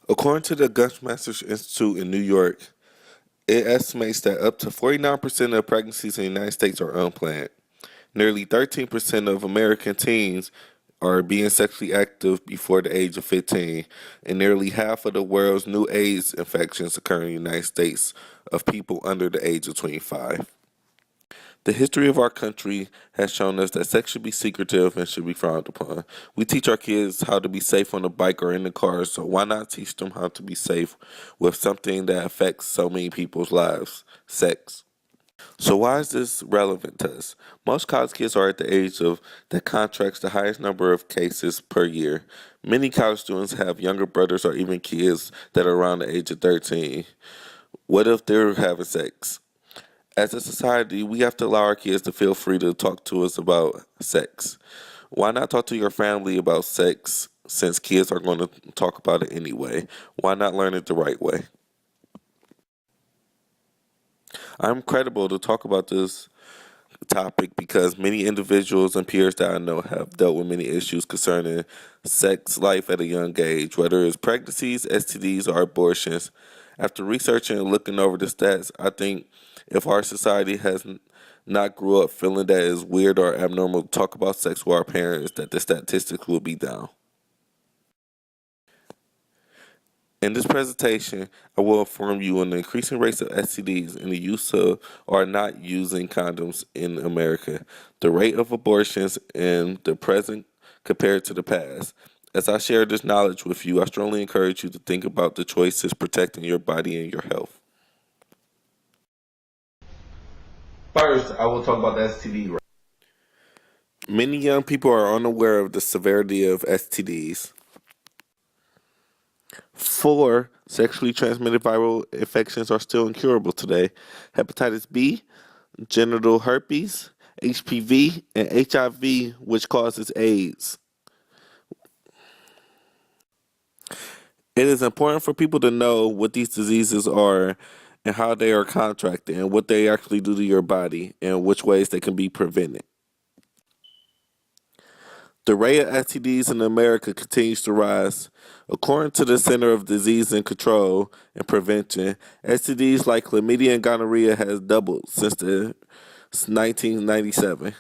According to the Gunmasters Institute in New York, it estimates that up to 49% of pregnancies in the United States are unplanned. Nearly 13% of American teens are being sexually active before the age of 15, and nearly half of the world's new AIDS infections occur in the United States of people under the age of 25. The history of our country has shown us that sex should be secretive and should be frowned upon. We teach our kids how to be safe on the bike or in the car, so why not teach them how to be safe with something that affects so many people's lives, sex? So why is this relevant to us? Most college kids are at the age of that contracts the highest number of cases per year. Many college students have younger brothers or even kids that are around the age of 13. What if they're having sex? As a society, we have to allow our kids to feel free to talk to us about sex. Why not talk to your family about sex since kids are going to talk about it anyway? Why not learn it the right way? I'm credible to talk about this topic because many individuals and peers that I know have dealt with many issues concerning sex life at a young age, whether it's pregnancies, STDs, or abortions. After researching and looking over the stats, I think if our society has not grew up feeling that it's weird or abnormal to talk about sex with our parents, that the statistics will be down. In this presentation, I will inform you on the increasing rates of STDs and the use of or not using condoms in America, the rate of abortions in the present compared to the past. As I share this knowledge with you, I strongly encourage you to think about the choices protecting your body and your health. First, I will talk about the STD rate. Many young people are unaware of the severity of STDs. 4 sexually transmitted viral infections are still incurable today: hepatitis B, genital herpes, HPV, and HIV, which causes AIDS. It is important for people to know what these diseases are and how they are contracted and what they actually do to your body and which ways they can be prevented. The rate of STDs in America continues to rise. According to the Center of Disease and Control and Prevention, STDs like chlamydia and gonorrhea has doubled since the 1997.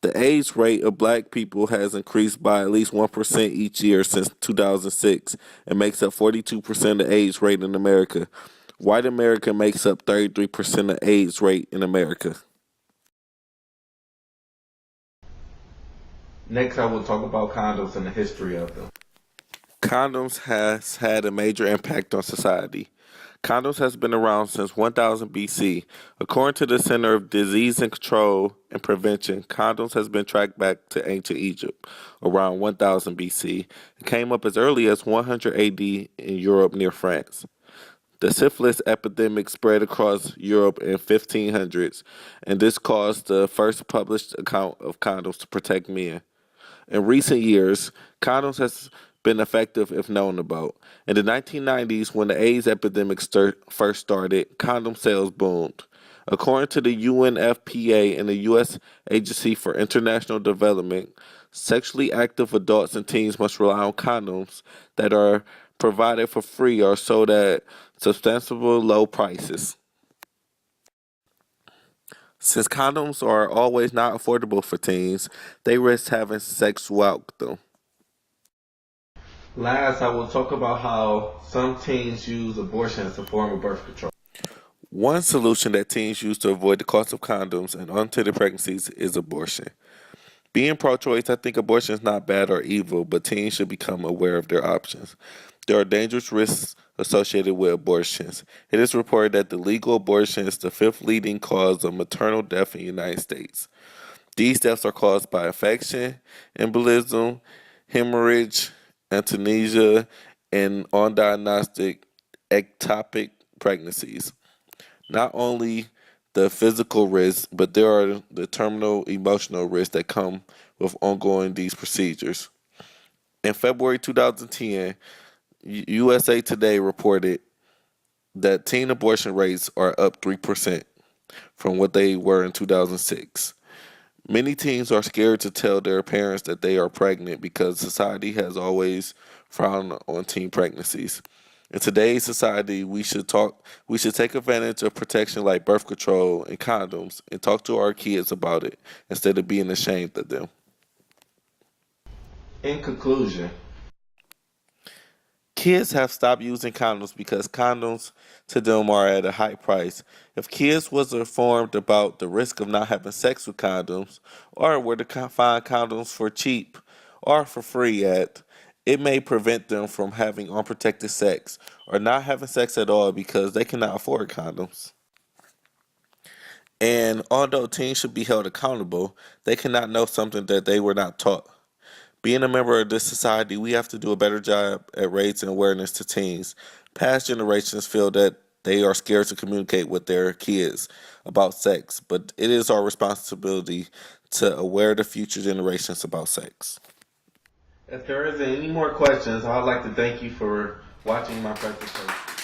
The AIDS rate of black people has increased by at least 1% each year since 2006 and makes up 42% of the AIDS rate in America. White America makes up 33% of AIDS rate in America. Next, I will talk about condoms and the history of them. Condoms has had a major impact on society. Condoms has been around since 1000 BC. According to the Center of Disease and Control and Prevention, condoms has been tracked back to ancient Egypt around 1000 BC. It came up as early as 100 AD in Europe near France. The syphilis epidemic spread across Europe in 1500s, and this caused the first published account of condoms to protect men. In recent years, condoms has been effective if known about. In the 1990s, when the AIDS epidemic first started, condom sales boomed. According to the UNFPA and the U.S. Agency for International Development, sexually active adults and teens must rely on condoms that are provided for free or sold at substantial low prices. Since condoms are always not affordable for teens, they risk having sex without them. Last, I will talk about how some teens use abortion as a form of birth control. One solution that teens use to avoid the cost of condoms and untended pregnancies is abortion. Being pro choice, I think abortion is not bad or evil, but teens should become aware of their options. There are dangerous risks associated with abortions. It is reported that the legal abortion is the fifth leading cause of maternal death in the United States. These deaths are caused by infection, embolism, hemorrhage, euthanasia, and undiagnosed ectopic pregnancies. Not only the physical risks, but there are the terminal emotional risks that come with ongoing these procedures. In February 2010, USA Today reported that teen abortion rates are up 3% from what they were in 2006. Many teens are scared to tell their parents that they are pregnant because society has always frowned on teen pregnancies. In today's society, we should take advantage of protection like birth control and condoms and talk to our kids about it instead of being ashamed of them. In conclusion, kids have stopped using condoms because condoms to them are at a high price. If kids was informed about the risk of not having sex with condoms, or where to find condoms for cheap or for free at, it may prevent them from having unprotected sex or not having sex at all because they cannot afford condoms. And although teens should be held accountable, they cannot know something that they were not taught. Being a member of this society, we have to do a better job at raising awareness to teens. Past generations feel that they are scared to communicate with their kids about sex, but it is our responsibility to aware the future generations about sex. If there isn't any more questions, I'd like to thank you for watching my presentation.